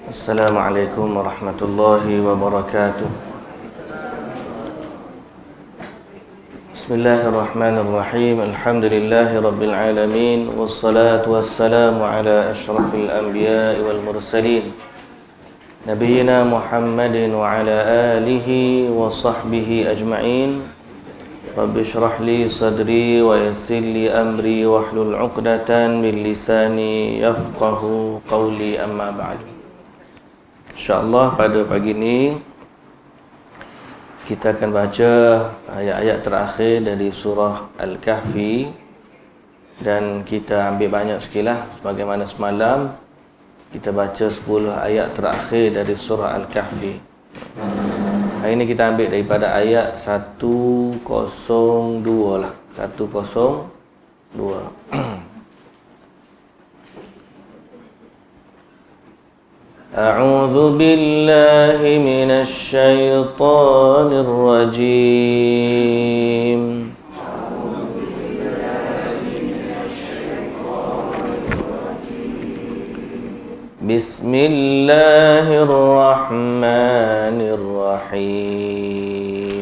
Assalamualaikum warahmatullahi wabarakatuh. Bismillahirrahmanirrahim. Alhamdulillahi rabbil alamin. Wassalatu wassalamu ala ashrafil anbiya'i wal mursalin, Nabiyyina Muhammadin wa ala alihi wa sahbihi ajma'in. Rabbi shrah li sadri wa yassir li amri wahlul 'uqdatan min lisani yafqahu qawli, amma ba'du. InsyaAllah pada pagi ini kita akan baca ayat-ayat terakhir dari surah Al-Kahfi, dan kita ambil banyak sekilah sebagaimana semalam kita baca 10 ayat terakhir dari surah Al-Kahfi. Hari ini kita ambil daripada ayat 102 lah, 102. أعوذ بالله من الشيطان الرجيم. بسم الله الرحمن الرحيم.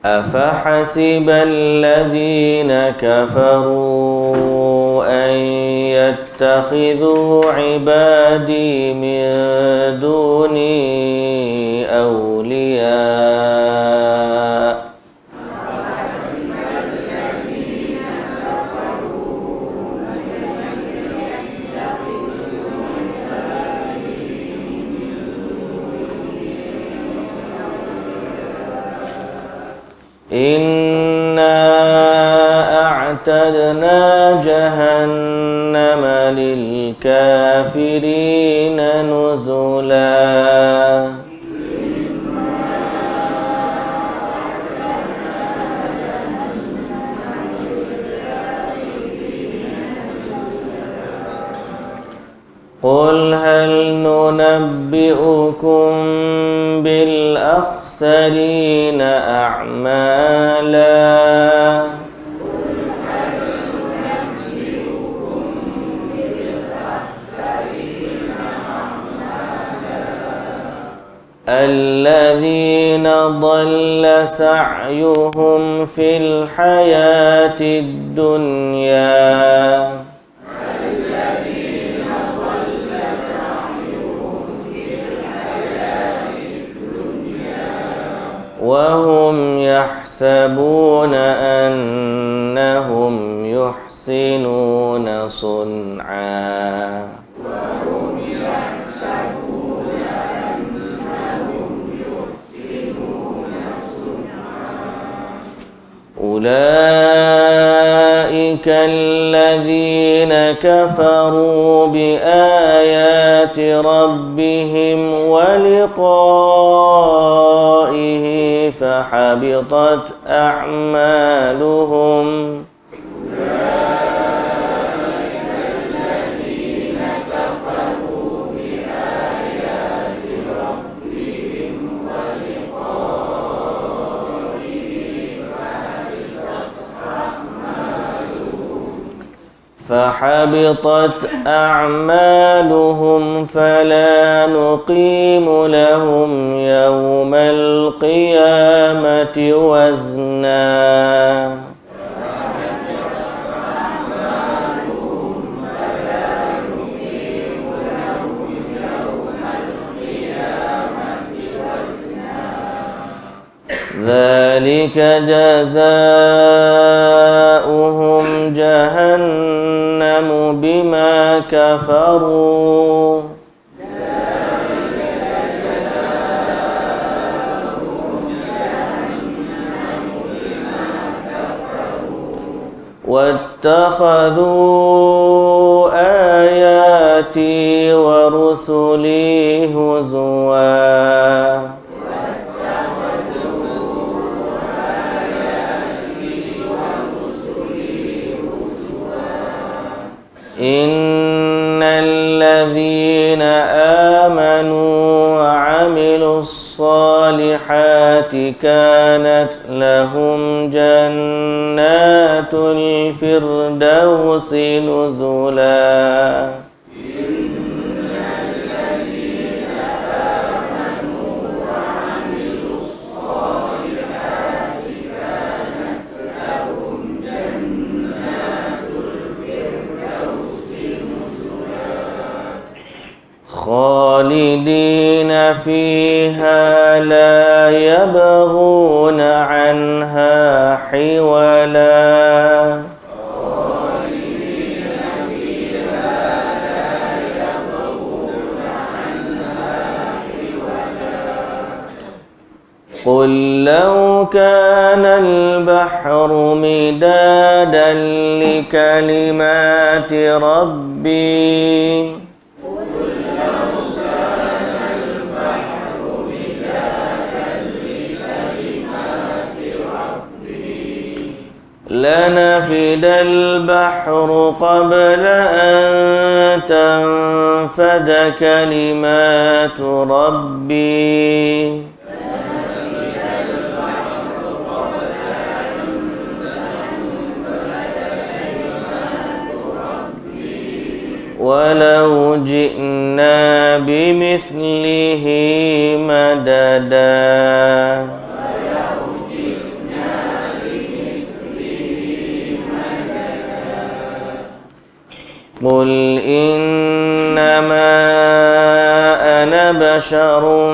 أفحسب الذين كفروا أن يتخذوا عبادي من دوني أولياء إنا أعتدنا جهنم للكافرين نزلا. قل هل ننبئكم بالأخسرين أعمالا. الذين ضل سعيهم في الحياة الدنيا وهم يحسبون أنهم يحسنون صنعا. أولئك الذين كفروا بآيات ربهم ولقائه فحبطت أعمالهم. فحبطت أعمالهم فلا نقيم لهم يوم القيامة وزنا. ذلك جزاؤهم جهنم بما كفروا واتخذوا آياتي ورسلي هزوا. إن الذين آمنوا وعملوا الصالحات الصالحات كانت لهم جنات الفردوس نزلا خالدين فيها لا يبغون عنها حولا قل لو كان البحر مدادا لكلمات ربي لنفد البحر قبل أن تنفد كلمات ربي ولو جئنا بمثله مددا قل إنما أنا بشر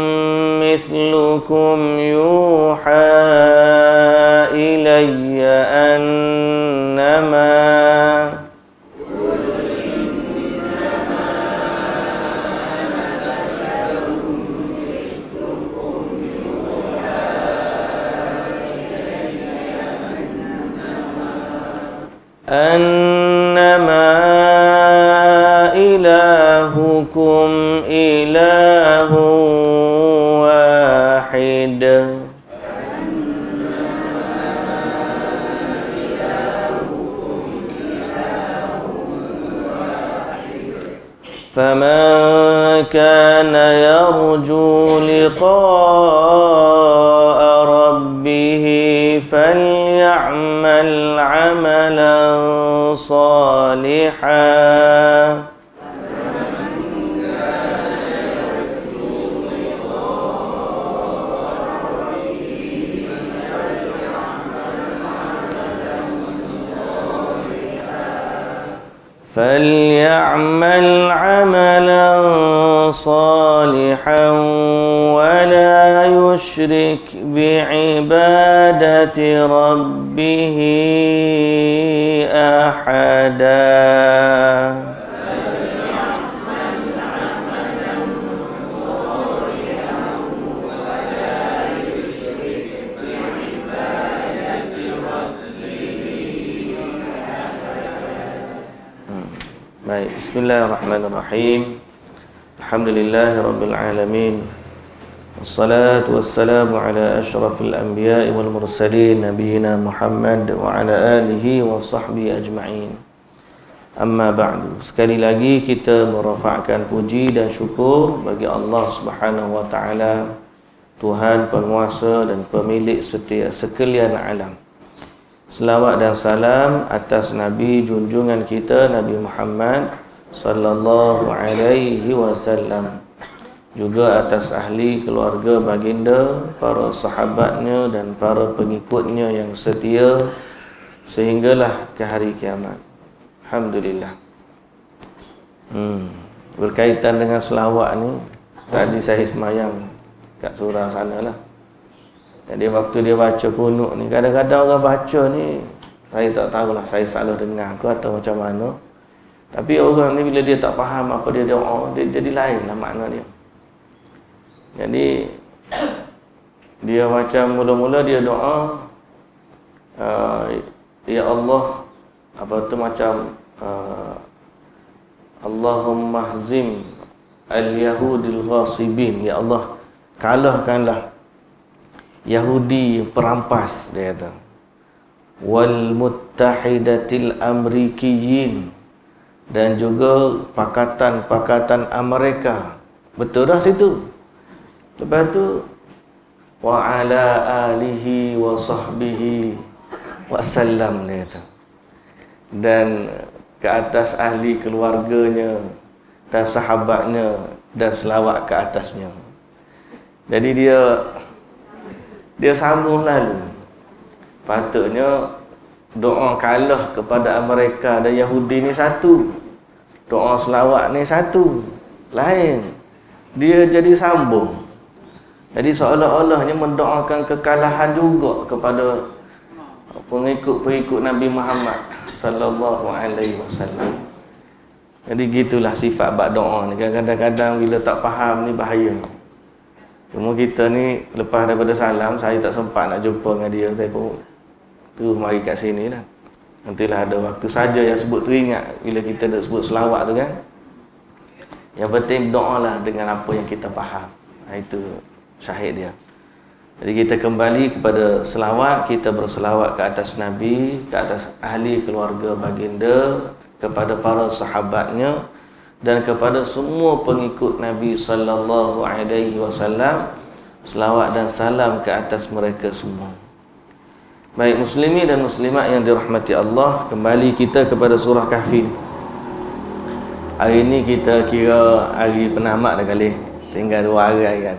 مثلكم يوحى إلي أنما إلهكم إله واحد فمن كان يرجو لقاء ربه فليعمل عملا صالحا فليعمل عملا صالحا ولا يشرك بعبادة ربه أحدا Baik, bismillahirrahmanirrahim. Alhamdulillahirabbil alamin. Wassalatu wassalamu ala asyrafil anbiya'i wal mursalin nabiyina Muhammad wa ala alihi wa sahbihi ajma'in. Amma ba'du. Sekali lagi kita merafa'kan puji dan syukur bagi Allah Subhanahu wa taala, Tuhan penguasa dan pemilik setiap sekalian alam. Selawat dan salam atas Nabi junjungan kita Nabi Muhammad sallallahu alaihi wasallam, juga atas ahli keluarga baginda, para sahabatnya dan para pengikutnya yang setia sehinggalah ke hari kiamat. Alhamdulillah. Berkaitan dengan selawat ni, tadi saya semayang kat surau sana lah. Jadi waktu dia baca kunut ni, kadang-kadang orang baca ni saya tak tahulah, saya selalu dengar ke atau macam mana. Tapi orang ni bila dia tak faham apa dia doa, dia jadi lain lah makna dia. Jadi dia macam mula-mula dia doa, ya Allah, apa tu macam Allahumma hzim al-yahudil ghasibin, ya Allah kalahkanlah Yahudi perampas, dia kata, wal muttahidatil amrikiyin, dan juga pakatan-pakatan Amerika. Betul dah situ. Lepas tu wa ala alihi wa sahbihi wa sallam, dia kata. Dan ke atas ahli keluarganya dan sahabatnya, dan selawat ke atasnya. Jadi dia sambung lalu. Patutnya doa kalah kepada Amerika dan Yahudi ni satu, doa selawat ni satu, lain. Dia jadi sambung. Jadi seolah-olahnya mendoakan kekalahan juga kepada pengikut-pengikut Nabi Muhammad sallallahu alaihi wasallam. Jadi gitulah sifat bab doa ni. Kadang-kadang bila tak faham ni bahaya. Cuma kita ni lepas daripada salam, saya tak sempat nak jumpa dengan dia. Saya pun terus mari kat sini lah. Nantilah ada waktu saja yang sebut teringat bila kita dah sebut selawat tu kan. Yang penting doalah dengan apa yang kita faham. Itu syahid dia. Jadi kita kembali kepada selawat. Kita berselawat ke atas Nabi, ke atas ahli keluarga baginda, kepada para sahabatnya, dan kepada semua pengikut Nabi sallallahu alaihi wasallam. Selawat dan salam ke atas mereka semua. Baik muslimin dan muslimat yang dirahmati Allah, kembali kita kepada surah Kahfi. Hari ni kita kira hari penamat dah kali. Tinggal 2 hari kan.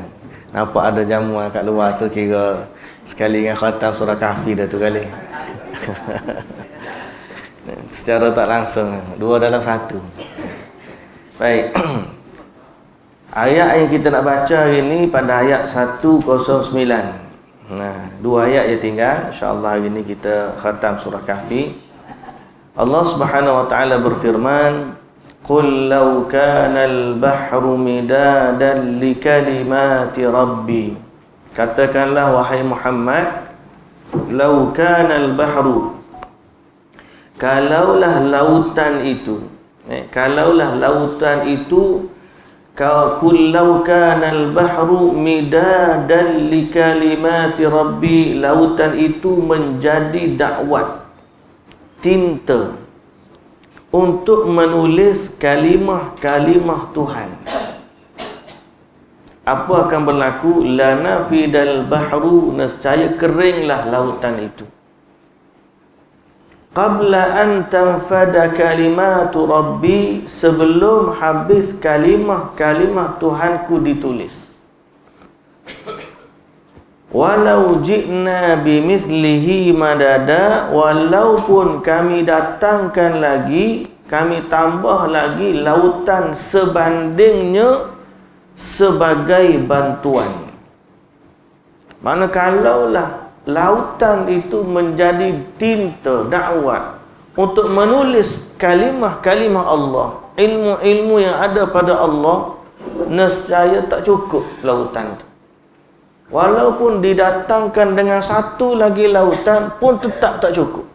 Nampak ada jamuan kat luar tu, kira sekali dengan khatam surah Kahfi dah tu kali. Secara tak langsung, 2 dalam 1. Baik. Ayat yang kita nak baca hari ni pada ayat 109. Nah, 2 ayat je tinggal. InsyaAllah hari ni kita khatam surah Kahfi. Allah Subhanahu wa taala berfirman, "Qul law kana al-bahru midadan li kalimati rabbi." Katakanlah wahai Muhammad, law kana al-bahru, kalaulah lautan itu, kalaulah lautan itu, kullau kana al-bahru midadan li kalimati rabbi, lautan itu menjadi dakwat, tinta untuk menulis kalimah-kalimah Tuhan. Apa akan berlaku? Lanafidal bahru, nescaya keringlah lautan itu. Qabla an tanfada kalimatu rabbi, sebelum habis kalimah-kalimah Tuhanku ditulis. Walau ji'na bimithlihi madada, walaupun kami datangkan lagi, kami tambah lagi lautan sebandingnya sebagai bantuan. Mana kalaulah lautan itu menjadi tinta dakwat untuk menulis kalimah-kalimah Allah, ilmu-ilmu yang ada pada Allah, nescaya tak cukup lautan itu. Walaupun didatangkan dengan satu lagi lautan pun tetap tak cukup.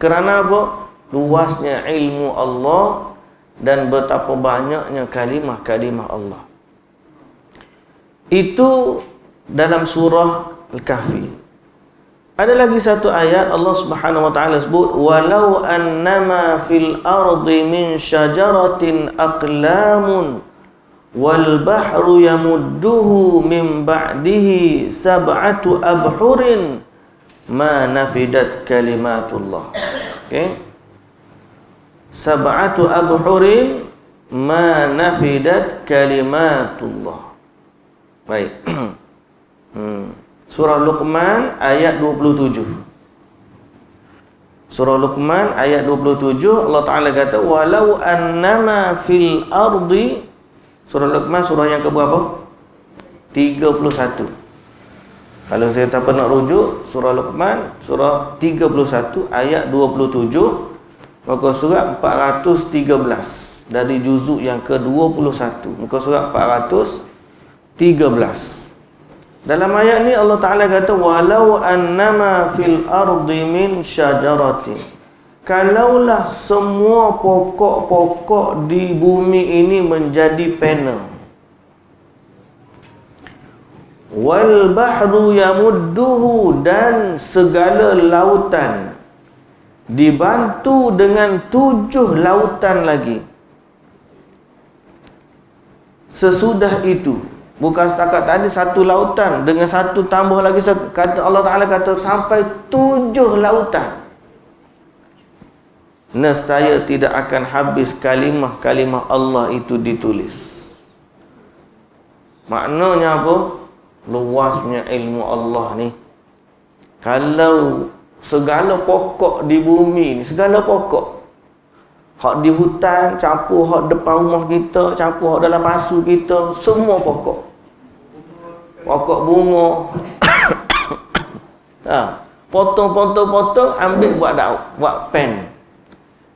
Kerana apa? Luasnya ilmu Allah dan betapa banyaknya kalimah-kalimah Allah. Itu dalam surah Al-Kahfi. Ada lagi satu ayat Allah Subhanahu wa taala sebut, walau annama fil ardi min syajaratin aqlamun wal bahru yamudduhu min ba'dihi sab'atu abhurin ma nafidat kalimatullah. Okey, sab'atu abhurin ma nafidat kalimatullah. Baik. Surah Luqman ayat 27. Surah Luqman ayat 27, Allah Ta'ala kata, walau annama fil ardi. Surah Luqman surah yang keberapa? 31. Kalau saya tak pernah rujuk surah Luqman surah 31 ayat 27, muka surat 413 dari juzuk yang ke-21, muka surat 413. Dalam ayat ni Allah Ta'ala kata, walau annama fil ardi min syajaratin, kalaulah semua pokok-pokok di bumi ini menjadi pena, wal bahru yamudduhu, dan segala lautan dibantu dengan 7 lautan lagi. Sesudah itu, Bukan setakat tadi satu lautan, dengan satu tambah lagi kata Allah Ta'ala kata sampai 7 lautan. Nescaya tidak akan habis kalimah-kalimah Allah itu ditulis. Maknanya apa? Luasnya ilmu Allah ni. Kalau segala pokok di bumi ni, segala pokok, hak di hutan campur hak depan rumah kita, campur hak dalam pasu kita, semua pokok bunga potong, ambil buat buat pen.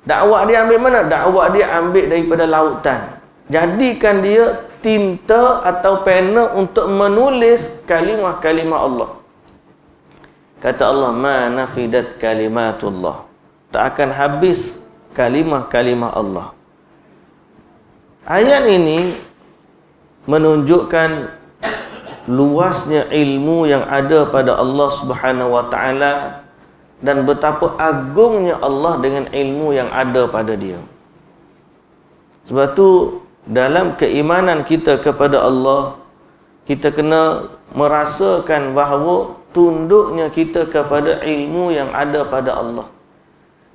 Dakwah dia ambil mana? Dakwah dia ambil daripada lautan. Jadikan dia tinta atau pena untuk menulis kalimah-kalimah Allah. Kata Allah, ma nafidat kalimatullah. Tak akan habis kalimah-kalimah Allah. Ayat ini menunjukkan luasnya ilmu yang ada pada Allah Subhanahu wa taala dan betapa agungnya Allah dengan ilmu yang ada pada dia. Sebab tu dalam keimanan kita kepada Allah, kita kena merasakan bahawa tunduknya kita kepada ilmu yang ada pada Allah.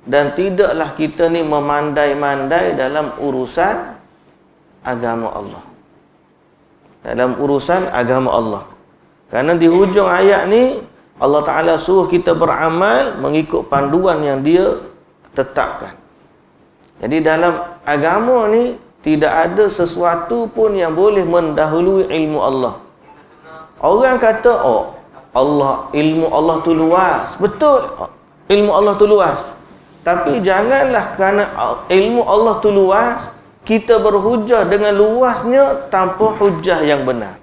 Dan tidaklah kita ni memandai-mandai dalam urusan agama Allah. Dalam urusan agama Allah. Kerana di hujung ayat ni Allah Ta'ala suruh kita beramal mengikut panduan yang dia tetapkan. Jadi dalam agama ni tidak ada sesuatu pun yang boleh mendahului ilmu Allah. Orang kata, oh Allah, ilmu Allah tu luas. Betul, ilmu Allah tu luas. Tapi janganlah kerana ilmu Allah tu luas kita berhujah dengan luasnya tanpa hujah yang benar.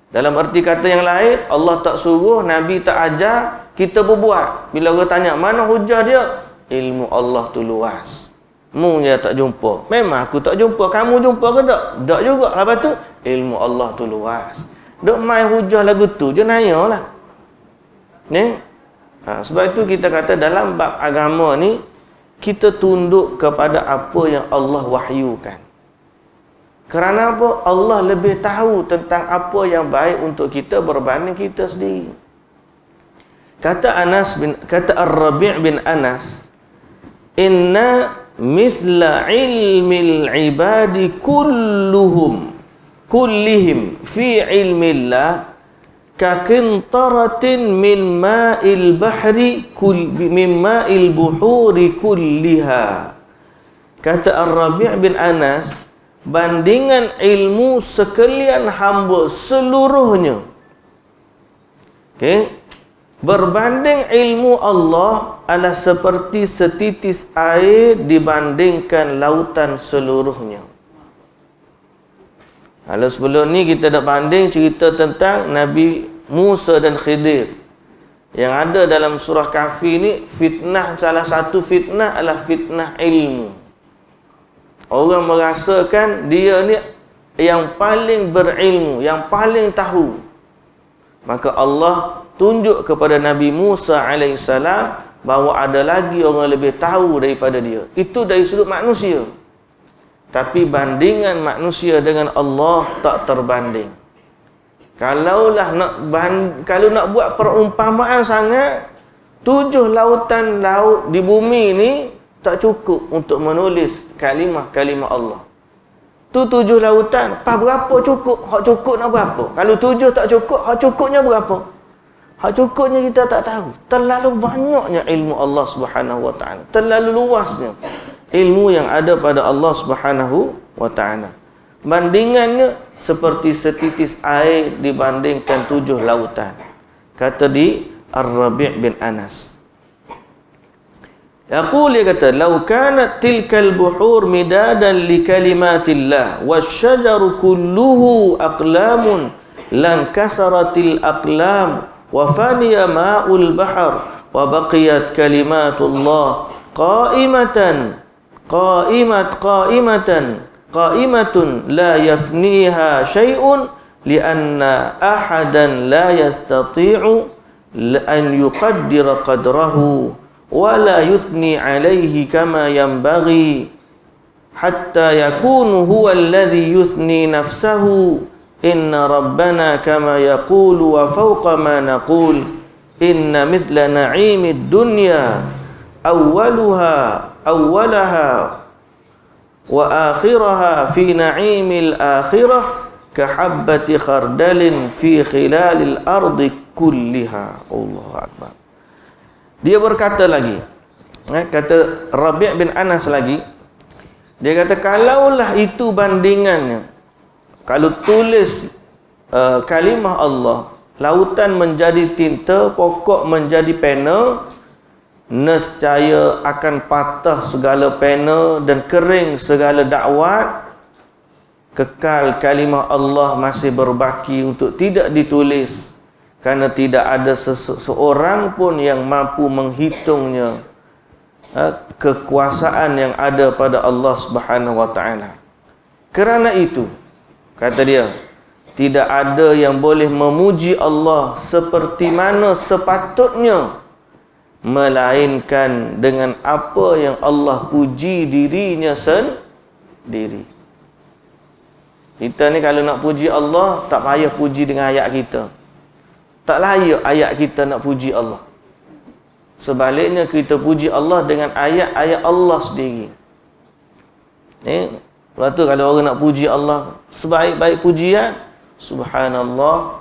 Dalam erti kata yang lain, Allah tak suruh, Nabi tak ajar, kita berbuat. Bila orang tanya, mana hujah dia? Ilmu Allah tu luas. Mu je tak jumpa. Memang aku tak jumpa, kamu jumpa ke tak? Tak juga. Lepas tu, ilmu Allah tu luas. Duk main hujah lagu tu je nanyalah. Ni? Sebab itu kita kata dalam bab agama ni, kita tunduk kepada apa yang Allah wahyukan. Kerana apa? Allah lebih tahu tentang apa yang baik untuk kita berbanding kita sendiri. Kata Ar-Rabi' bin Anas, inna mithla ilmil ibadi kullihim fi ilmillah kakintaratin min ma'il bahri min ma'il buhuri kulliha. Kata Ar-Rabi' bin Anas, bandingan ilmu sekalian hamba seluruhnya, berbanding ilmu Allah adalah seperti setitis air dibandingkan lautan seluruhnya. Kalau sebelum ni kita dah banding cerita tentang Nabi Musa dan Khidir. Yang ada dalam surah Kahfi ni, fitnah, salah satu fitnah adalah fitnah ilmu. Orang merasakan dia ni yang paling berilmu, yang paling tahu. Maka Allah tunjuk kepada Nabi Musa AS bahawa ada lagi orang lebih tahu daripada dia. Itu dari sudut manusia. Tapi bandingan manusia dengan Allah tak terbanding. Kalau nak buat perumpamaan sangat, 7 lautan laut di bumi ni tak cukup untuk menulis kalimah-kalimah Allah. Tu 7 lautan, pas berapa cukup? Hak cukup nak berapa? Kalau 7 tak cukup, hak cukupnya berapa? Hak cukupnya kita tak tahu. Terlalu banyaknya ilmu Allah Subhanahu wa taala. Terlalu luasnya ilmu yang ada pada Allah Subhanahu wa taala. Bandingannya seperti setitis air dibandingkan 7 lautan. Kata di Ar-Rabi' bin Anas. Yaqul, dia kata, "Lau kanat tilkal buhur midadan li kalimatillah wasyajaru kulluhu aqlamun lan kasaratil aqlam wa faniya ma'ul bahr wa baqiyat kalimatullah qa'imatun la yafniha syai'un lianna ahadan la yastati'u an yuqaddira qadrahu wa la yuthni alayhi kama yanbaghi hatta yakunu huwa alladhi yuthni nafsahu inna rabbana kama yaqulu wa fawqa ma naqul inna mithla na'imid dunya awwalaha wa akhiraha fi na'imil akhirah kahabbati khardalin fi khilalil ardi kulliha. Allahu akbar. Dia berkata lagi, kata Rabi' bin Anas lagi, dia kata kalaulah itu bandingannya, kalau tulis kalimah Allah, lautan menjadi tinta, pokok menjadi pena, nescaya akan patah segala pena dan kering segala dakwat. Kekal kalimah Allah masih berbaki untuk tidak ditulis, kerana tidak ada seorang pun yang mampu menghitungnya, kekuasaan yang ada pada Allah Subhanahu wa taala. Kerana itu, kata dia, tidak ada yang boleh memuji Allah seperti mana sepatutnya, melainkan dengan apa yang Allah puji dirinya sendiri. Kita ni kalau nak puji Allah, tak payah puji dengan ayat kita. Tak layak ayat kita nak puji Allah. Sebaliknya kita puji Allah dengan ayat-ayat Allah sendiri. Lepas tu kalau orang nak puji Allah, sebaik-baik pujian, subhanallah,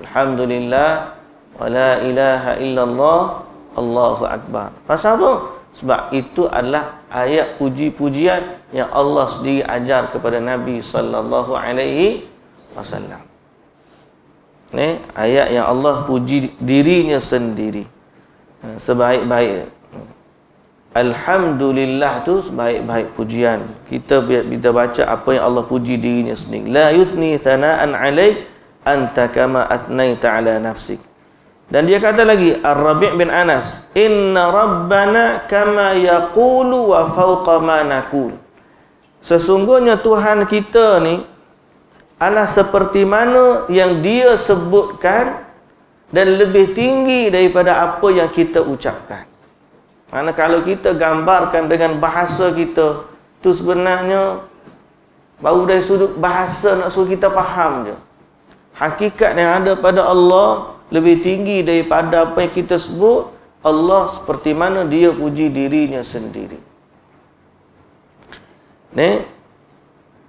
alhamdulillah, wa la ilaha illallah, Allahu akbar. Pasal apa? Sebab itu adalah ayat puji-pujian yang Allah sendiri ajar kepada Nabi sallallahu alaihi wasallam. Ni ayat yang Allah puji dirinya sendiri. Sebaik-baik alhamdulillah tu sebaik-baik pujian. Kita baca apa yang Allah puji dirinya sendiri. La yuthni thana'an 'alaik anta kama athnaita 'ala nafsik. Dan dia kata lagi, Ar-Rabi' bin Anas, inna rabbana kama yaqulu wa fawqa ma naqul. Sesungguhnya Tuhan kita ni adalah seperti mana yang dia sebutkan dan lebih tinggi daripada apa yang kita ucapkan. Mana kalau kita gambarkan dengan bahasa kita, tu sebenarnya baru dari sudut bahasa nak suruh kita faham je. Hakikat yang ada pada Allah lebih tinggi daripada apa yang kita sebut. Allah seperti mana dia puji dirinya sendiri. Ni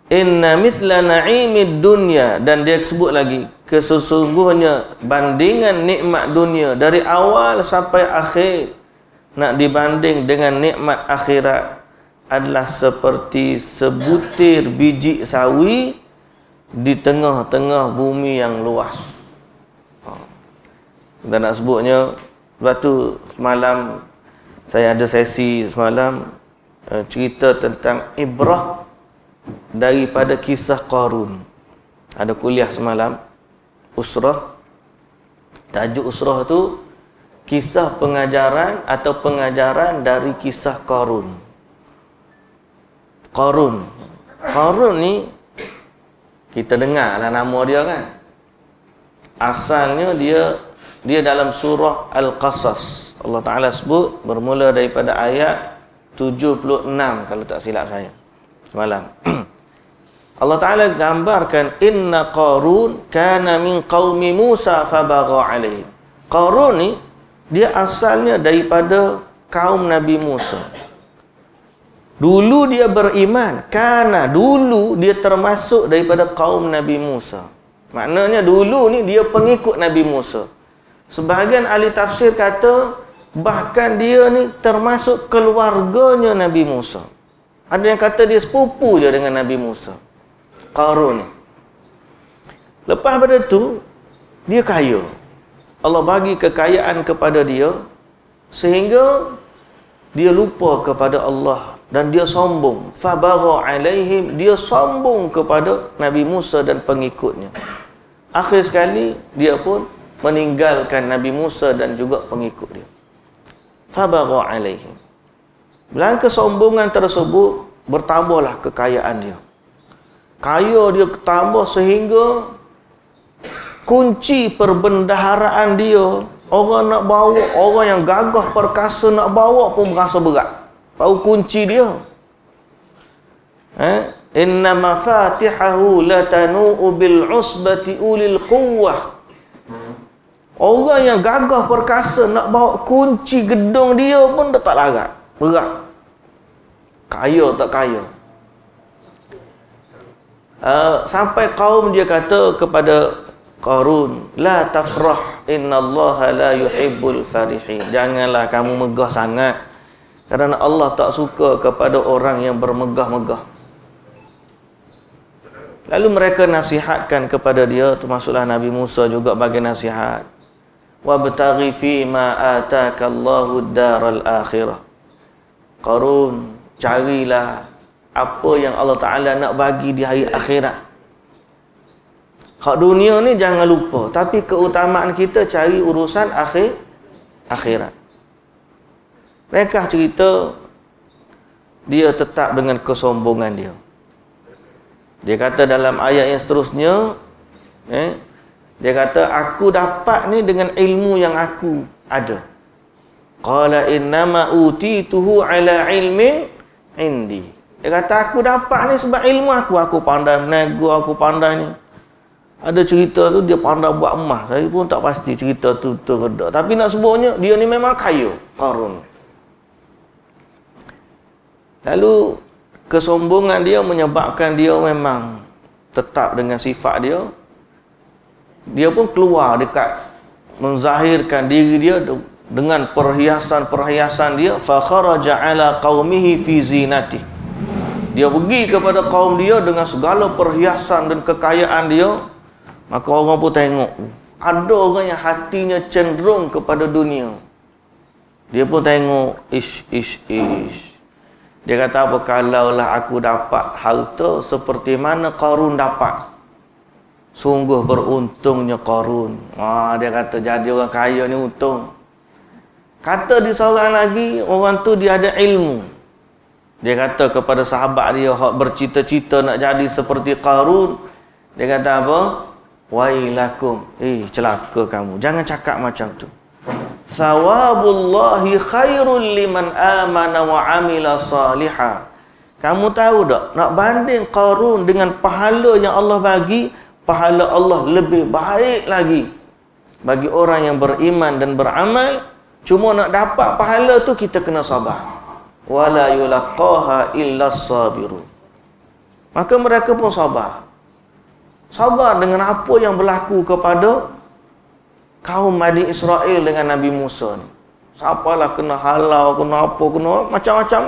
inna mithla na'imid dunya, dan dia sebut lagi, sesungguhnya bandingan nikmat dunia dari awal sampai akhir nak dibanding dengan nikmat akhirat adalah seperti sebutir biji sawi di tengah-tengah bumi yang luas. Kita nak sebutnya, sebab tu semalam saya ada sesi semalam cerita tentang ibrah daripada kisah Qarun. Ada kuliah semalam, usrah. Tajuk usrah tu kisah pengajaran atau pengajaran dari kisah Qarun. Qarun ni kita dengar lah nama dia kan. Asalnya dia dalam surah Al-Qasas. Allah Ta'ala sebut bermula daripada ayat 76 kalau tak silap saya semalam. Allah Ta'ala gambarkan, inna Qarun kana min qaumi Musa fabagha alaihim. Qarun ni dia asalnya daripada kaum Nabi Musa. Dulu dia beriman, karena dulu dia termasuk daripada kaum Nabi Musa. Maknanya dulu ni dia pengikut Nabi Musa. Sebahagian ahli tafsir kata bahkan dia ni termasuk keluarganya Nabi Musa. Ada yang kata dia sepupu je dengan Nabi Musa, Qarun ni. Lepas pada tu dia kaya. Allah bagi kekayaan kepada dia sehingga dia lupa kepada Allah dan dia sombong. Fabagha alaihim, dia sombong kepada Nabi Musa dan pengikutnya. Akhir sekali dia pun meninggalkan Nabi Musa dan juga pengikut dia. Fabagha alaihim. Dalam kesombongan tersebut bertambahlah kekayaan dia. Kaya dia bertambah sehingga kunci perbendaharaan dia, orang nak bawa, orang yang gagah perkasa nak bawa pun berasa berat. Tahu kunci dia. inna mafatihahu latanu'u bil usbati ulil quwwah. Orang yang gagah perkasa nak bawa kunci gedung dia pun dia tak larat, berat. Kaya tak kaya. Sampai kaum dia kata kepada Qarun, la tafrah innallaha la yuhibbul farihin. Janganlah kamu megah sangat, kerana Allah tak suka kepada orang yang bermegah-megah. Lalu mereka nasihatkan kepada dia, termasuklah Nabi Musa juga bagi nasihat. Wabtaghi fi ma ataka Allahu daral akhirah. Qarun, carilah apa yang Allah Ta'ala nak bagi di hari akhirat. Hak dunia ni jangan lupa, tapi keutamaan kita cari urusan akhirat. Mereka cerita dia tetap dengan kesombongan dia. Dia kata dalam ayat yang seterusnya, dia kata, aku dapat ni dengan ilmu yang aku ada. Qala innama utituhu ala ilmin indi. Dia kata, aku dapat ni sebab ilmu aku. Aku pandai menego, aku pandai ni. Ada cerita tu dia pandai buat emas. Saya pun tak pasti cerita tu betul. Tapi nak sebutnya, dia ni memang kaya, Qarun. Lalu kesombongan dia menyebabkan dia memang tetap dengan sifat dia. Dia pun keluar dekat menzahirkan diri dia dengan perhiasan-perhiasan dia. Fa kharaja ala qaumihi fi zinati. Dia pergi kepada kaum dia dengan segala perhiasan dan kekayaan dia. Maka orang pun tengok, ada orang yang hatinya cenderung kepada dunia. Dia pun tengok, ish. Dia kata apa, kalaulah aku dapat harta seperti mana Qarun dapat, sungguh beruntungnya Qarun. Dia kata jadi orang kaya ni untung. Kata di seorang lagi, orang tu dia ada ilmu. Dia kata kepada sahabat dia hak bercita-cita nak jadi seperti Qarun, dia kata apa? Wailakum, celaka kamu, jangan cakap macam tu. Sawabullahi khairul liman amana wa amila salihah. Kamu tahu tak, nak banding Qarun dengan pahala yang Allah bagi, pahala Allah lebih baik lagi bagi orang yang beriman dan beramal. Cuma nak dapat pahala tu kita kena sabar. Wala yulaqaha illa sabirun. Maka mereka pun sabar. Sabar dengan apa yang berlaku kepada kaum Bani Israel dengan Nabi Musa ni. Siapalah kena halau, kena apa, kena macam-macam.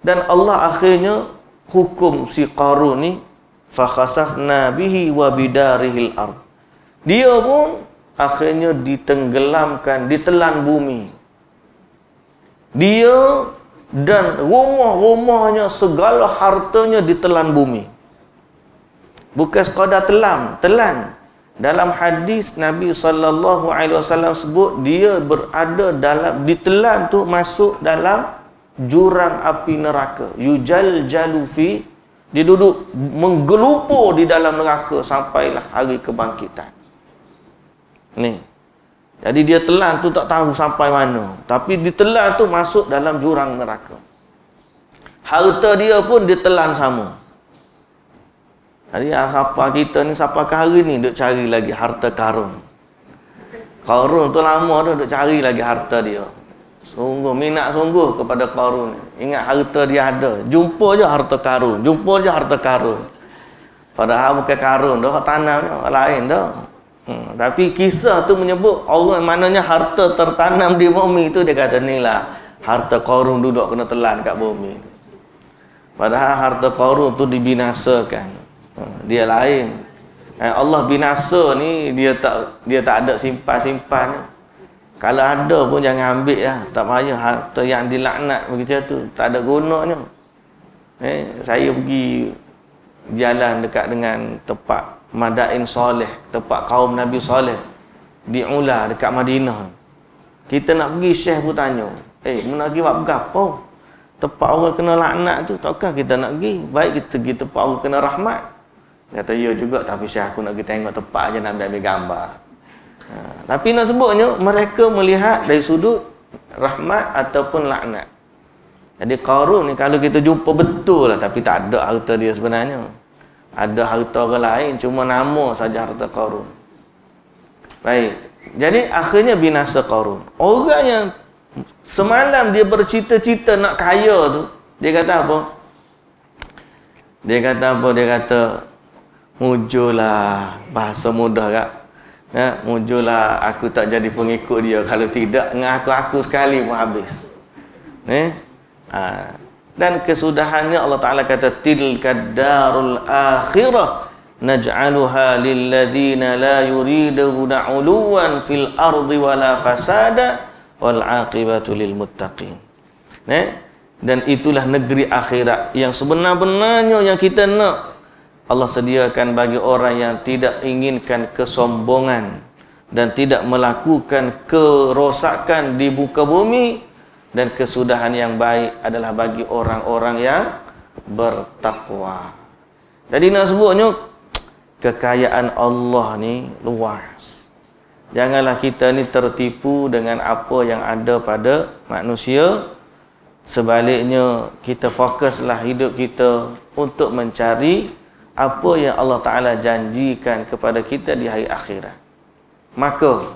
Dan Allah akhirnya hukum si Qarun ni, fa khasafna bihi wa bidarihil ard. Dia pun akhirnya ditenggelamkan, ditelan bumi. Dia dan rumah-rumahnya, segala hartanya ditelan bumi. Bukan sekadar telan. Dalam hadis Nabi SAW sebut dia berada dalam, ditelan tu masuk dalam jurang api neraka. Yujaljalu fi, dia duduk menggelupur di dalam neraka sampailah hari kebangkitan. Ni. Jadi dia telan tu tak tahu sampai mana, tapi ditelan tu masuk dalam jurang neraka. Harta dia pun ditelan sama. Jadi siapa kita ni, siapa hari ni duk cari lagi harta Qarun. Qarun tu lama dah duk cari lagi harta dia. Sungguh minat sungguh kepada Qarun. Ingat harta dia ada. Jumpa je harta Qarun. Padahal bukan Qarun dah, tanam orang lain dah. Tapi kisah tu menyebut orang mananya harta tertanam di bumi tu, dia kata inilah harta Qarun duduk kena telan kat bumi. Padahal harta Qarun tu dibinasakan. Dia lain. Allah binasa ni dia tak ada simpan. Kalau ada pun jangan ambil lah. Tak payah harta yang dilaknat begitu tu, tak ada gunanya. Saya pergi jalan dekat dengan tempat Madain Soleh, tempat kaum Nabi Soleh di Ula dekat Madinah. Kita nak pergi, Syekh pun tanya, nak pergi buat apa? Tempat orang kena laknat tu, takkah kita nak pergi? Baik kita pergi tempat orang kena rahmat. Kata ya juga, tapi Syekh aku nak pergi tengok tempat aja, nak ambil gambar. Tapi nak sebutnya mereka melihat dari sudut rahmat ataupun laknat. Jadi Qarun ni kalau kita jumpa betul lah, tapi tak ada harta dia sebenarnya. Ada harta orang lain, cuma nama saja harta Qarun. Baik. Jadi akhirnya binasa Qarun. Orang yang semalam dia bercita-cita nak kaya tu, dia kata apa? Dia kata mujurlah, bahasa mudah kak. Ya, mujurlah, aku tak jadi pengikut dia. Kalau tidak, dengan aku sekali pun habis. Dan kesudahannya Allah Ta'ala kata, tilka darul akhirah naj'aluha lilladhina la yuriduna 'uluwan fil ardi wala fasada wal 'aqibatu lil muttaqin. Dan itulah negeri akhirat yang sebenar-benarnya yang kita nak. Allah sediakan bagi orang yang tidak inginkan kesombongan dan tidak melakukan kerosakan di muka bumi, dan kesudahan yang baik adalah bagi orang-orang yang bertakwa. Jadi nak sebutnya, kekayaan Allah ni luas. Janganlah kita ni tertipu dengan apa yang ada pada manusia. Sebaliknya, kita fokuslah hidup kita untuk mencari apa yang Allah Ta'ala janjikan kepada kita di hari akhirat. Maka,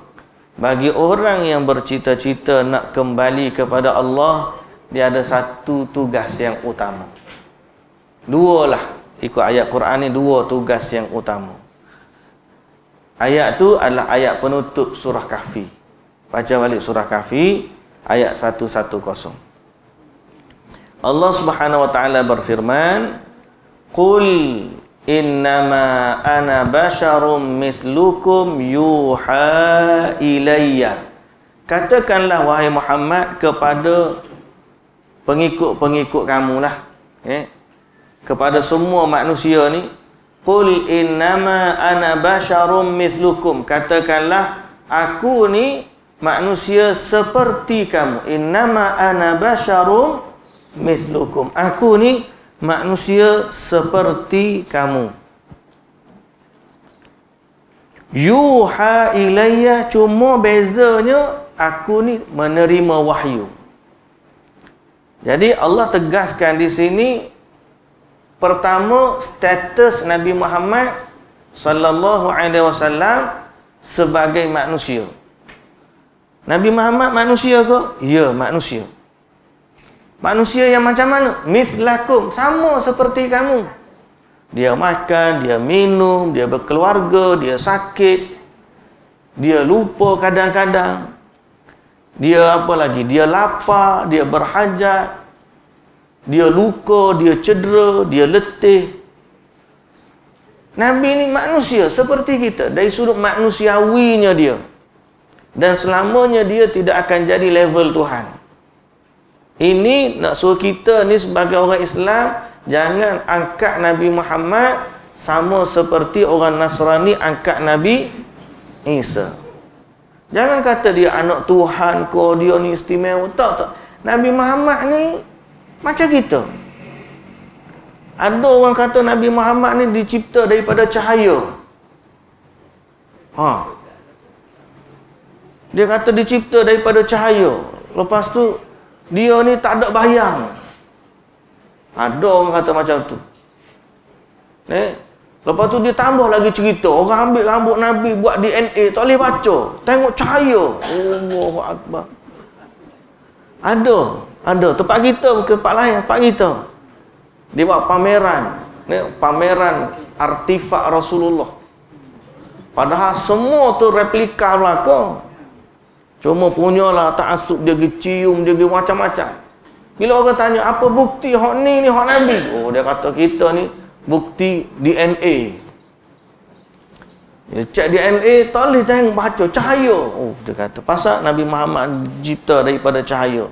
bagi orang yang bercita-cita nak kembali kepada Allah, dia ada satu tugas yang utama. Dua lah, ikut ayat Quran ni, dua tugas yang utama. Ayat tu adalah ayat penutup surah Kahfi. Baca balik surah Kahfi, ayat 110. Allah Subhanahu wa Ta'ala berfirman, Qul innama ana basyarum mithlukum yuha ilayya. Katakanlah wahai Muhammad kepada pengikut-pengikut kamulah, kepada semua manusia ni, Qul innama ana basyarum mithlukum. Katakanlah, aku ni manusia seperti kamu. Innama ana basyarum mithlukum. Aku ni manusia seperti kamu. Yuha ilayya, cuma bezanya aku ni menerima wahyu. Jadi Allah tegaskan di sini, pertama, status Nabi Muhammad sallallahu alaihi wasallam sebagai manusia. Nabi Muhammad manusia ke? Ya, manusia. Manusia yang macam mana? Mithlakum, sama seperti kamu. Dia makan, dia minum, dia berkeluarga, dia sakit, dia lupa kadang-kadang. Dia apa lagi? Dia lapar, dia berhajat, dia luka, dia cedera, dia letih. Nabi ni manusia seperti kita, dari sudut manusiawinya dia. Dan selamanya dia tidak akan jadi level Tuhan. Ini nak suruh kita ni sebagai orang Islam, jangan angkat Nabi Muhammad sama seperti orang Nasrani angkat Nabi Isa. Jangan kata dia anak Tuhan ke, dia ni istimewa. Tak. Nabi Muhammad ni macam kita. Ada orang kata Nabi Muhammad ni dicipta daripada cahaya. Dia kata dicipta daripada cahaya. Lepas tu dia ni tak ada bayang. Ada orang kata macam tu. Lepas tu dia tambah lagi cerita, orang ambil rambut Nabi buat DNA, tak boleh baca, tengok cahaya. Allahu Akbar. Ada tempat kita, tempat lain, tempat kita. Dia buat pameran, pameran artifak Rasulullah. Padahal semua tu replika belaka. Cuma punyalah ta'assub, dia pergi cium, dia pergi macam-macam. Bila orang tanya, apa bukti hak ni hak Nabi? Oh, dia kata kita ni bukti DNA. Dia cek DNA, tak boleh tengok baca cahaya. Oh, dia kata pasal Nabi Muhammad cipta daripada cahaya.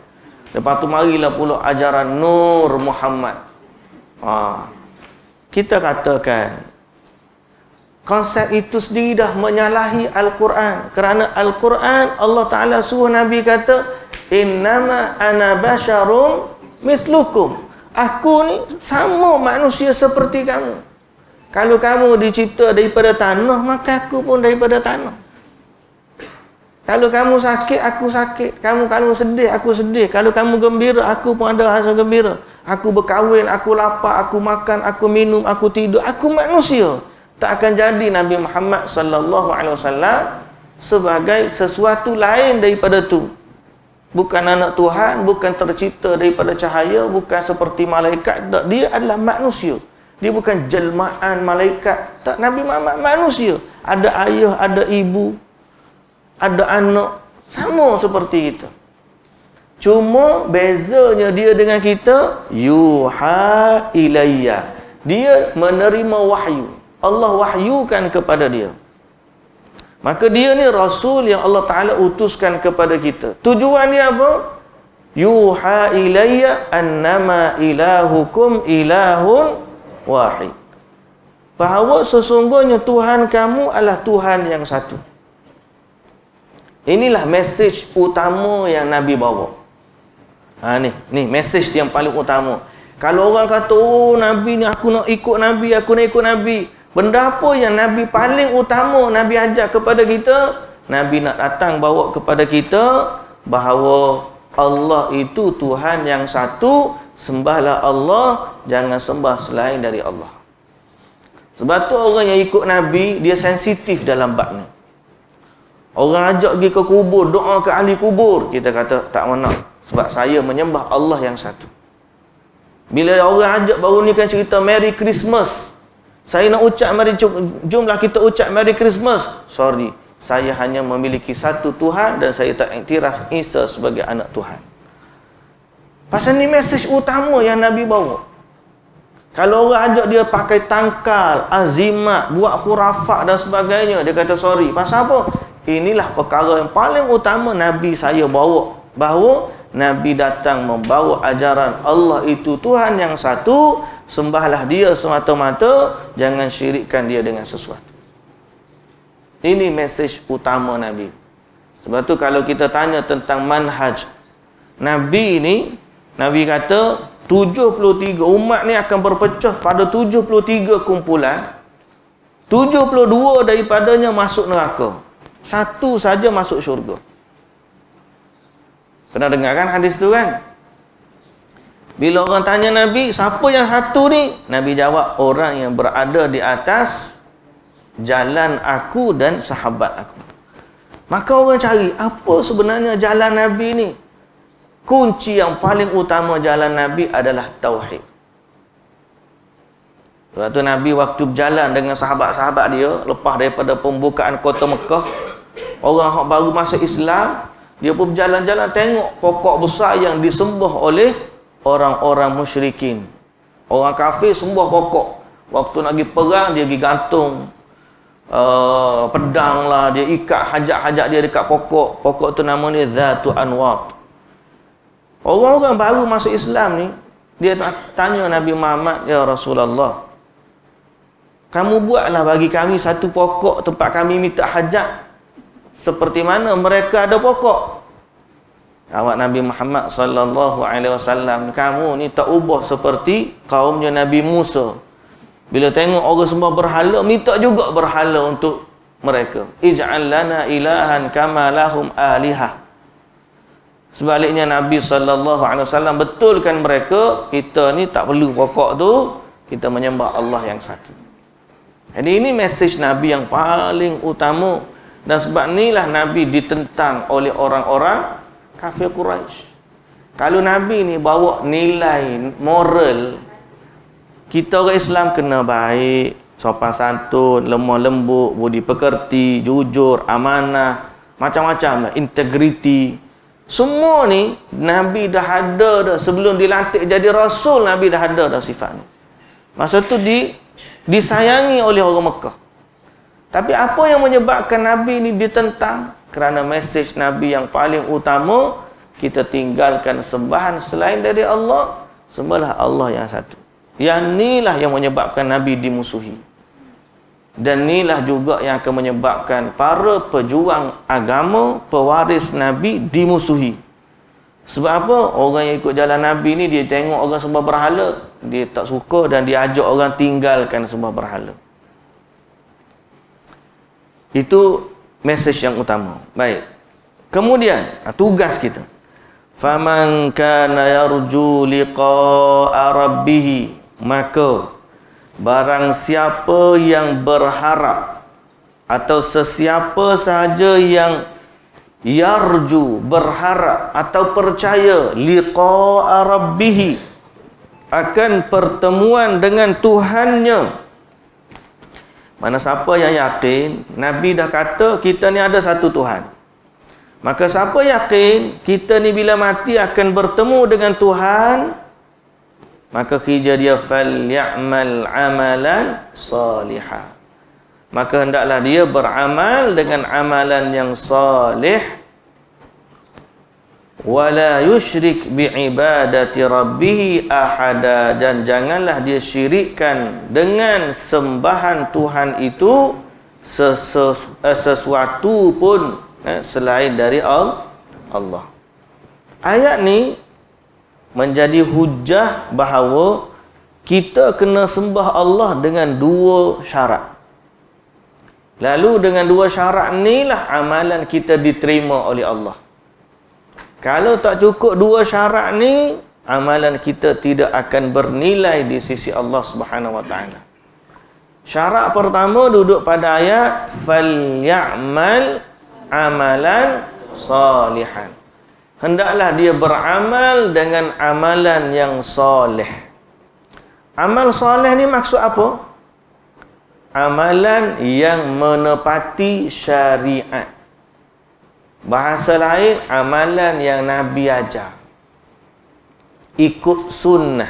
Lepas tu marilah pula ajaran Nur Muhammad. Kita katakan konsep itu sendiri dah menyalahi Al-Quran. Kerana Al-Quran, Allah Ta'ala suruh Nabi kata, innama ana basyarum mithlukum. Aku ni sama manusia seperti kamu. Kalau kamu dicipta daripada tanah, maka aku pun daripada tanah. Kalau kamu sakit, aku sakit. Kamu sedih, aku sedih. Kalau kamu gembira, aku pun ada rasa gembira. Aku berkahwin, aku lapar, aku makan, aku minum, aku tidur. Aku manusia. Tak akan jadi Nabi Muhammad sallallahu alaihi wasallam sebagai sesuatu lain daripada tu. Bukan anak Tuhan, bukan tercipta daripada cahaya, bukan seperti malaikat. Tak, dia adalah manusia. Dia bukan jelmaan malaikat. Tak, Nabi Muhammad manusia. Ada ayah, ada ibu, ada anak, sama seperti kita. Cuma bezanya dia dengan kita, yuha ilayya. Dia menerima wahyu. Allah wahyukan kepada dia. Maka dia ni rasul yang Allah Ta'ala utuskan kepada kita. Tujuan dia apa? Yuha ilayya annama ilahukum ilahun wahid. Bahawa sesungguhnya Tuhan kamu adalah Tuhan yang satu. Inilah mesej utama yang Nabi bawa. Ni mesej yang paling utama. Kalau orang kata, oh Nabi ni, aku nak ikut Nabi, aku nak ikut Nabi. Benda apa yang Nabi paling utama Nabi ajak kepada kita? Nabi nak datang bawa kepada kita bahawa Allah itu Tuhan yang satu. Sembahlah Allah, jangan sembah selain dari Allah. Sebab tu orang yang ikut Nabi, dia sensitif dalam bab ni. Orang ajak pergi ke kubur, doa ke ahli kubur, kita kata tak nak. Sebab saya menyembah Allah yang satu. Bila orang ajak baru ni kan cerita Merry Christmas, saya nak ucap jomlah kita ucap Merry Christmas. Sorry, saya hanya memiliki satu Tuhan dan saya tak iktiraf Isa sebagai anak Tuhan. Pasal ni mesej utama yang Nabi bawa. Kalau orang ajak dia pakai tangkal, azimat, buat khurafat dan sebagainya, dia kata sorry. Pasal apa? Inilah perkara yang paling utama Nabi saya bawa. Bahawa Nabi datang membawa ajaran Allah itu Tuhan yang satu, sembahlah dia semata-mata, jangan syirikkan dia dengan sesuatu. Ini mesej utama Nabi. Sebab tu kalau kita tanya tentang manhaj Nabi ni, Nabi kata 73 umat ni akan berpecah pada 73 kumpulan. 72 daripadanya masuk neraka. Satu saja masuk syurga. Pernah dengar kan hadis tu kan? Bila orang tanya Nabi, siapa yang satu ni? Nabi jawab, orang yang berada di atas jalan aku dan sahabat aku. Maka orang cari, apa sebenarnya jalan Nabi ni? Kunci yang paling utama jalan Nabi adalah tauhid. Sebab tu Nabi waktu berjalan dengan sahabat-sahabat dia, lepas daripada pembukaan kota Mekah, orang yang baru masuk Islam, dia pun berjalan-jalan tengok pokok besar yang disembah oleh orang-orang musyrikin. Orang kafir sembah pokok. Waktu nak pergi perang, dia pergi gantung pedang lah, dia ikat hajat-hajat dia dekat pokok. Pokok tu nama dia Zatu Anwat. Orang-orang baru masuk Islam ni, dia tanya Nabi Muhammad, ya Rasulullah, kamu buatlah bagi kami satu pokok tempat kami minta hajat seperti mana mereka ada pokok. Awak Nabi Muhammad sallallahu alaihi wasallam, kamu ni tak ubah seperti kaumnya Nabi Musa. Bila tengok orang sembah berhala, minta juga berhala untuk mereka. Ij'al lana ilahan kama lahum alihah. Sebaliknya Nabi sallallahu alaihi wasallam betulkan mereka, kita ni tak perlu pokok tu, kita menyembah Allah yang satu. Jadi ini mesej Nabi yang paling utama. Dan sebab inilah Nabi ditentang oleh orang-orang kafir Quraisy. Kalau Nabi ni bawa nilai moral, kita orang Islam kena baik, sopan santun, lemah lembut, budi pekerti, jujur, amanah, macam-macam lah, integriti. Semua ni Nabi dah ada dah. Sebelum dilantik jadi Rasul, Nabi dah ada dah sifat ni. Masa tu disayangi oleh orang Mekah. Tapi apa yang menyebabkan Nabi ni ditentang? Kerana mesej Nabi yang paling utama, kita tinggalkan sembahan selain dari Allah, sembahlah Allah yang satu. Yang inilah yang menyebabkan Nabi dimusuhi. Dan inilah juga yang akan menyebabkan para pejuang agama, pewaris Nabi dimusuhi. Sebab apa? Orang yang ikut jalan Nabi ni, dia tengok orang sembah berhala, dia tak suka dan dia ajak orang tinggalkan sembah berhala. Itu mesej yang utama. Baik. Kemudian tugas kita, faman kana yarju liqa'a rabbih, maka barang siapa yang berharap atau sesiapa sahaja yang yarju, berharap atau percaya, liqa'a rabbih, akan pertemuan dengan Tuhannya. Mana siapa yang yakin, Nabi dah kata kita ni ada satu Tuhan. Maka siapa yakin kita ni bila mati akan bertemu dengan Tuhan, maka kerja dia falyamal amalan salihah. Maka hendaklah dia beramal dengan amalan yang salih, wala yusyrik biibadati rabbih ahada, dan janganlah dia syirikkan dengan sembahan Tuhan itu sesuatu pun selain dari Allah. Ayat ni menjadi hujah bahawa kita kena sembah Allah dengan dua syarat. Lalu dengan dua syarat inilah amalan kita diterima oleh Allah. Kalau tak cukup dua syarat ni, amalan kita tidak akan bernilai di sisi Allah Subhanahu wa taala. Syarat pertama duduk pada ayat falyamal amalan salihan. Hendaklah dia beramal dengan amalan yang soleh. Amal soleh ni maksud apa? Amalan yang menepati syariat. Bahasa lain, amalan yang Nabi ajar. Ikut sunnah.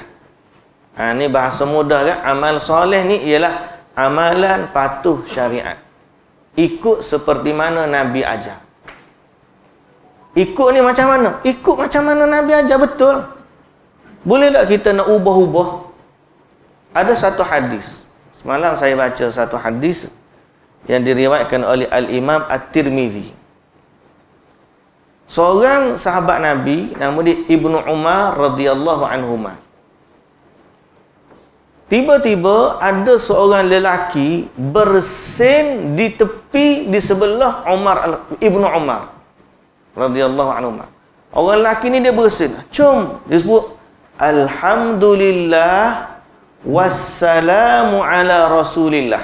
Ni bahasa mudah kan? Amal soleh ni ialah amalan patuh syariat. Ikut seperti mana Nabi ajar. Ikut ni macam mana? Ikut macam mana Nabi ajar, betul. Boleh tak kita nak ubah-ubah? Ada satu hadis. Semalam saya baca satu hadis yang diriwayatkan oleh Al-Imam At-Tirmidzi. Seorang sahabat Nabi, nama dia Ibnu Umar radhiyallahu anhuma. Tiba-tiba ada seorang lelaki bersin di tepi di sebelah Ibnu Umar radhiyallahu anhuma. Orang lelaki ni dia bersin. Dia sebut alhamdulillah wassalamu ala rasulillah.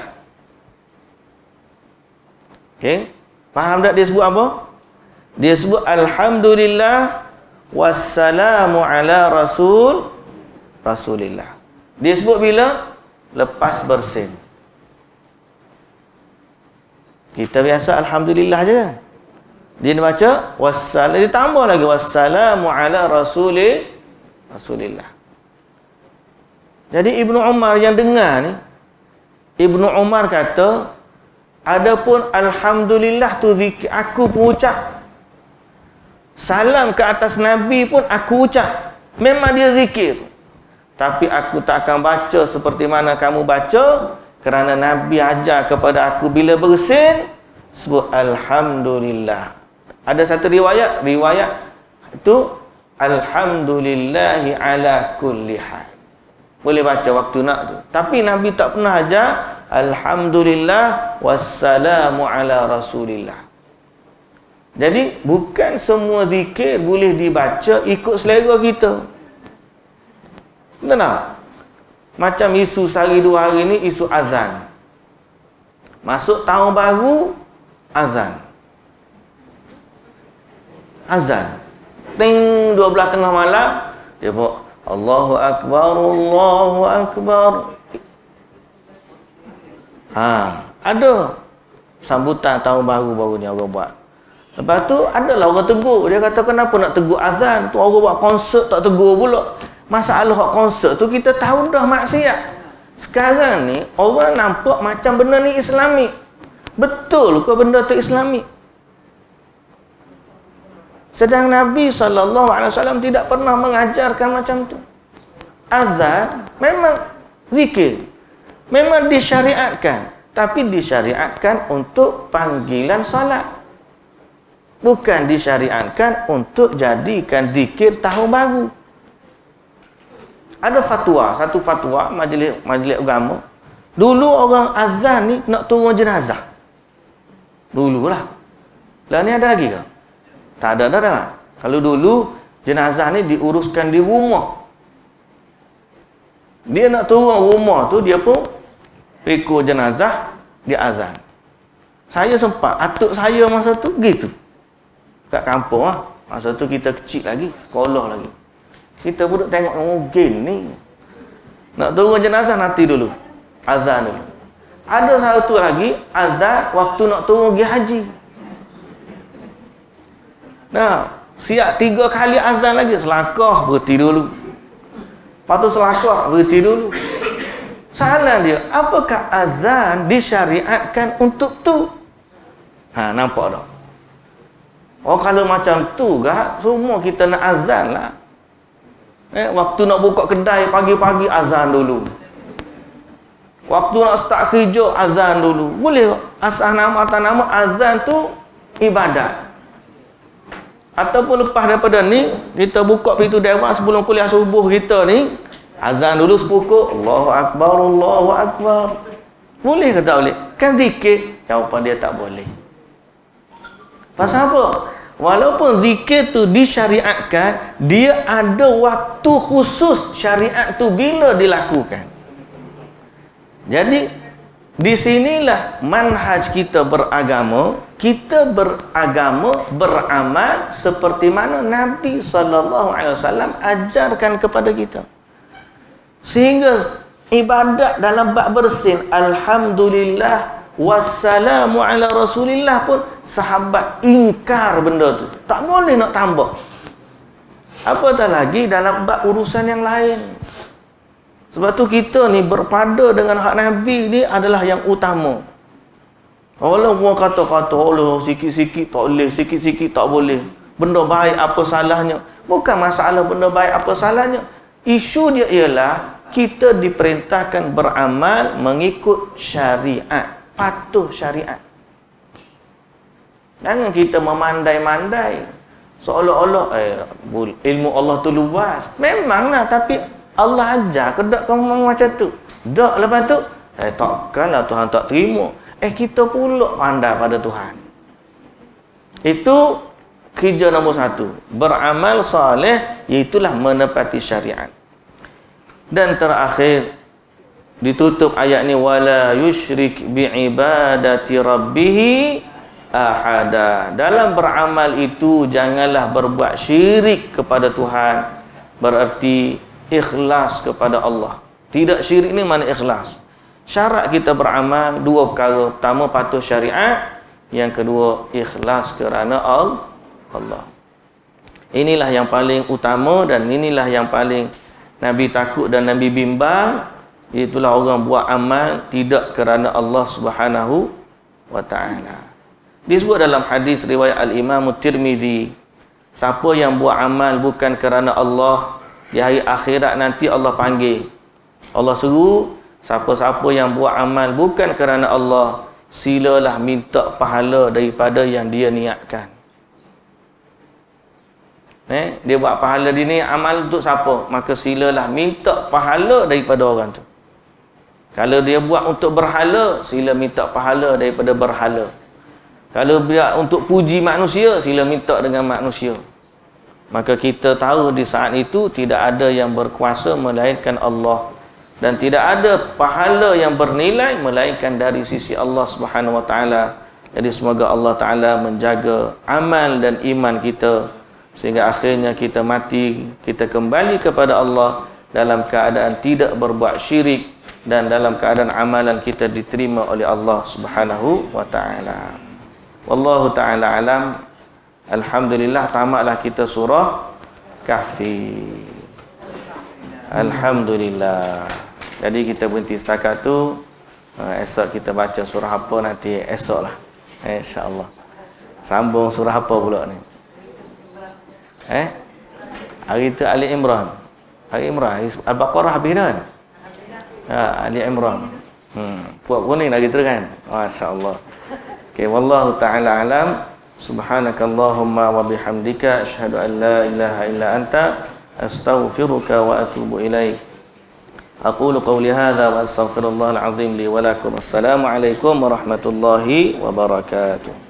Okey, faham tak dia sebut apa? Dia sebut alhamdulillah wassalamu ala rasulillah. Dia sebut bila? Lepas bersin. Kita biasa alhamdulillah je kan? Dia baca wassalam, dia tambah lagi wassalamu ala rasulillah. Jadi Ibnu Umar yang dengar ni, Ibnu Umar kata, adapun alhamdulillah tu zikir, aku pun ucap. Salam ke atas Nabi pun aku ucap. Memang dia zikir. Tapi aku tak akan baca seperti mana kamu baca, kerana Nabi ajar kepada aku bila bersin, sebut alhamdulillah. Ada satu riwayat itu alhamdulillahi ala kulli hal. Boleh baca waktu nak tu. Tapi Nabi tak pernah ajar alhamdulillah wassalamu ala rasulillah. Jadi bukan semua zikir boleh dibaca ikut selera kita. Betul tak? Macam isu sehari dua hari ni, isu azan. Masuk tahun baru, azan. Ting 12 tengah malam, dia buat Allahu Akbar, Allahu Akbar. Ada sambutan tahun baru ni orang buat. Lepas tu adalah orang tegur. Dia kata kenapa nak tegur azan? Tu orang buat konsert tak tegur pula. Masalah hak konsert tu kita tahu dah maksiat. Sekarang ni orang nampak macam benda ni Islami. Betul ke benda tu Islami? Sedang Nabi SAW tidak pernah mengajarkan macam tu. Azan memang zikir, memang disyariatkan, tapi disyariatkan untuk panggilan salat. Bukan disyariatkan untuk jadikan zikir tahun baru. Ada satu fatwa majlis agama. Dulu orang azan ni nak turun jenazah. Dululah. Lah ni ada lagi ke? Tak ada dah. Kalau dulu jenazah ni diuruskan di rumah. Dia nak turun rumah tu, dia pun pikul jenazah, dia azan. Saya sempat, atuk saya masa tu gitu. Kat kampung lah. Masa tu kita kecil lagi, sekolah lagi. Kita pun tengok mungkin ni. Nak turun jenazah nanti dulu. Azan dulu. Ada satu lagi, azan waktu nak turun pergi haji. Nah, siap 3 kali azan lagi, selakah berhenti dulu. Lepas tu selakah berhenti dulu. Salah dia, apakah azan disyariatkan untuk tu? Nampak tak? Oh, kalau macam tu gak, semua kita nak azan lah. Waktu nak buka kedai pagi-pagi azan dulu. Waktu nak start kerja azan dulu. Boleh asal nama atas nama azan tu ibadat. Ataupun lepas daripada ni, kita buka pintu dewan sebelum kuliah subuh kita ni, azan dulu sepukul, Allahu Akbar, Allahu Akbar. Boleh ke tak boleh? Kan zikir. Jawapan dia tak boleh. Pasal apa? Walaupun zikir tu disyariatkan, dia ada waktu khusus syariat tu bila dilakukan. Jadi, di sinilah manhaj kita beragama. Kita beragama, beramal seperti mana Nabi SAW ajarkan kepada kita. Sehingga ibadat dalam bab bersin, Alhamdulillah wassalamu ala Rasulillah pun sahabat ingkar benda tu. Tak boleh nak tambah. Apatah lagi dalam bab urusan yang lain. Sebab tu kita ni berpada dengan hak Nabi ni adalah yang utama. Allah pun kata-kata, Allah sikit-sikit tak boleh, sikit-sikit tak boleh. Benda baik apa salahnya? Bukan masalah benda baik apa salahnya. Isu dia ialah kita diperintahkan beramal mengikut syariat. Patuh syariat. Jangan kita memandai-mandai. Seolah-olah ilmu Allah tu luas. Memanglah, tapi Allah ajar ke tak kamu macam tu? Tak, lepas tu takkanlah Tuhan tak terima. Kita pula pandai pada Tuhan. Itu kerja nombor 1. Beramal soleh, iaitulah menepati syariat. Dan terakhir ditutup ayat ni, wala yusyrik biibadati rabbih ahada. Dalam beramal itu janganlah berbuat syirik kepada Tuhan. Berarti ikhlas kepada Allah. Tidak syirik ni mana ikhlas. Syarat kita beramal 2 perkara. Pertama, patuh syariat. Yang kedua, ikhlas kerana Allah. Inilah yang paling utama dan inilah yang paling Nabi takut dan Nabi bimbang. Itulah orang buat amal tidak kerana Allah Subhanahu wa ta'ala. Disebut dalam hadis riwayat Al-Imam Tirmizi, siapa yang buat amal bukan kerana Allah, di hari akhirat nanti Allah panggil. Allah seru, siapa-siapa yang buat amal bukan kerana Allah, silalah minta pahala daripada yang dia niatkan. Dia buat pahala di ni, amal untuk siapa? Maka silalah minta pahala daripada orang tu. Kalau dia buat untuk berhala, sila minta pahala daripada berhala. Kalau dia untuk puji manusia, sila minta dengan manusia. Maka kita tahu di saat itu tidak ada yang berkuasa melainkan Allah. Dan tidak ada pahala yang bernilai melainkan dari sisi Allah Subhanahu wa ta'ala. Jadi semoga Allah Ta'ala menjaga amal dan iman kita, sehingga akhirnya kita mati, kita kembali kepada Allah dalam keadaan tidak berbuat syirik, dan dalam keadaan amalan kita diterima oleh Allah Subhanahu wa ta'ala. Wallahu ta'ala alam. Alhamdulillah, tamatlah kita surah Kahfi. Alhamdulillah. Jadi kita berhenti setakat tu. Esok kita baca surah apa nanti esok lah, insya-Allah. Sambung surah apa pula ni? Hari tu Ali Imran. Hari Al-Baqarah habis dah. Ali Imran. Puak kuning lagi tu kan. Masya-Allah. Okey, wallahu taala alam. Subhanakallahumma wa bihamdika asyhadu an la ilaha illa anta astaghfiruka wa atubu ilaik. Aqulu qawli hadza wa astaghfirullahal azim li wa lakum. Assalamu alaikum warahmatullahi wabarakatuh.